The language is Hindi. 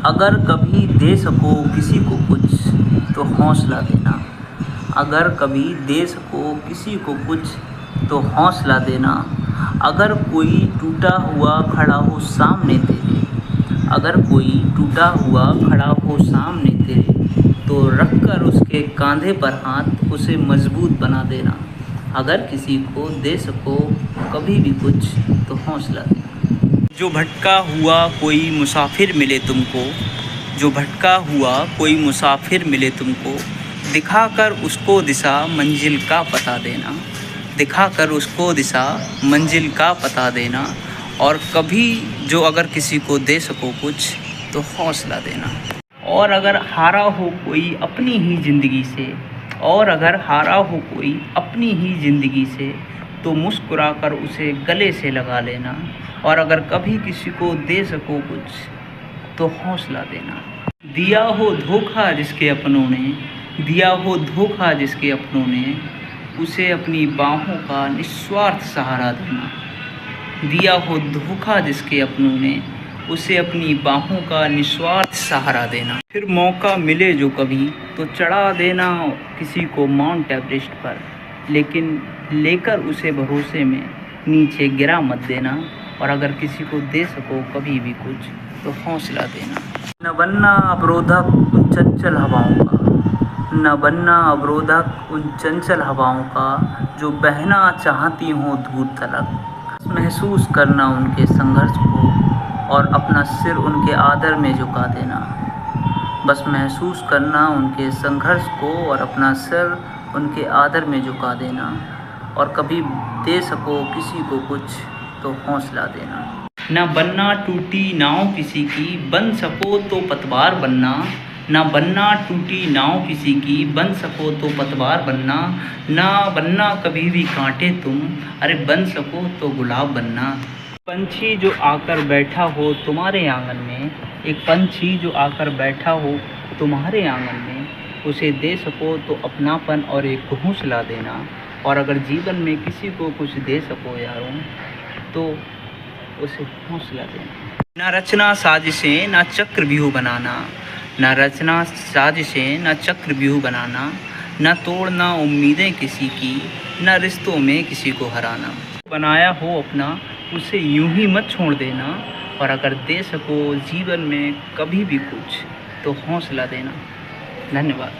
अगर कभी दे सको किसी को कुछ तो हौसला देना। अगर कभी दे सको किसी को कुछ तो हौसला देना। अगर कोई टूटा हुआ खड़ा हो सामने तेरे, अगर कोई टूटा हुआ खड़ा हो सामने तेरे, तो रख कर उसके कंधे पर हाथ उसे मजबूत बना देना। अगर किसी को दे सको कभी भी कुछ तो हौसला देना। जो भटका हुआ कोई मुसाफिर मिले तुमको, जो भटका हुआ कोई मुसाफिर मिले तुमको, दिखाकर उसको दिशा मंजिल का पता देना। दिखाकर उसको दिशा मंजिल का पता देना। और कभी जो अगर किसी को दे सको कुछ तो हौसला देना। और अगर हारा हो कोई अपनी ही ज़िंदगी से, और अगर हारा हो कोई अपनी ही ज़िंदगी से, तो मुस्कुरा कर उसे गले से लगा लेना। और अगर कभी किसी को दे सको कुछ तो हौसला देना। दिया हो धोखा जिसके अपनों ने, दिया हो धोखा जिसके अपनों ने, उसे अपनी बाहों का निस्वार्थ सहारा देना। दिया हो धोखा जिसके अपनों ने, उसे अपनी बाहों का निस्वार्थ सहारा देना। फिर मौका मिले जो कभी तो चढ़ा देना किसी को माउंट एवरेस्ट पर, लेकिन लेकर उसे भरोसे में नीचे गिरा मत देना। और अगर किसी को दे सको कभी भी कुछ तो हौसला देना। न बनना अवरोधक उन चंचल हवाओं का, न बनना अवरोधक उन चंचल हवाओं का, जो बहना चाहती हों दूर तलक। महसूस करना उनके संघर्ष को और अपना सिर उनके आदर में झुका देना। बस महसूस करना उनके संघर्ष को और अपना सिर उनके आदर में झुका देना। और कभी दे सको किसी को कुछ तो हौसला देना। न बनना टूटी नाव किसी की, बन सको तो पतवार बनना। न बनना टूटी नाव किसी की, बन सको तो पतवार बनना। ना बनना कभी भी कांटे तुम, अरे बन सको तो गुलाब बनना। पंछी जो आकर बैठा हो तुम्हारे आंगन में, एक पंछी जो आकर बैठा हो तुम्हारे आंगन में, उसे दे सको तो अपनापन और एक हौसला देना। और अगर जीवन में किसी को कुछ दे सको यारों तो उसे हौसला देना। ना रचना साजिशें ना चक्रव्यूह बनाना, ना रचना साजिशें ना चक्रव्यूह बनाना, ना तोड़ना उम्मीदें किसी की, ना रिश्तों में किसी को हराना। बनाया हो अपना उसे यूं ही मत छोड़ देना। और अगर दे सको जीवन में कभी भी कुछ तो हौसला देना। धन्यवाद।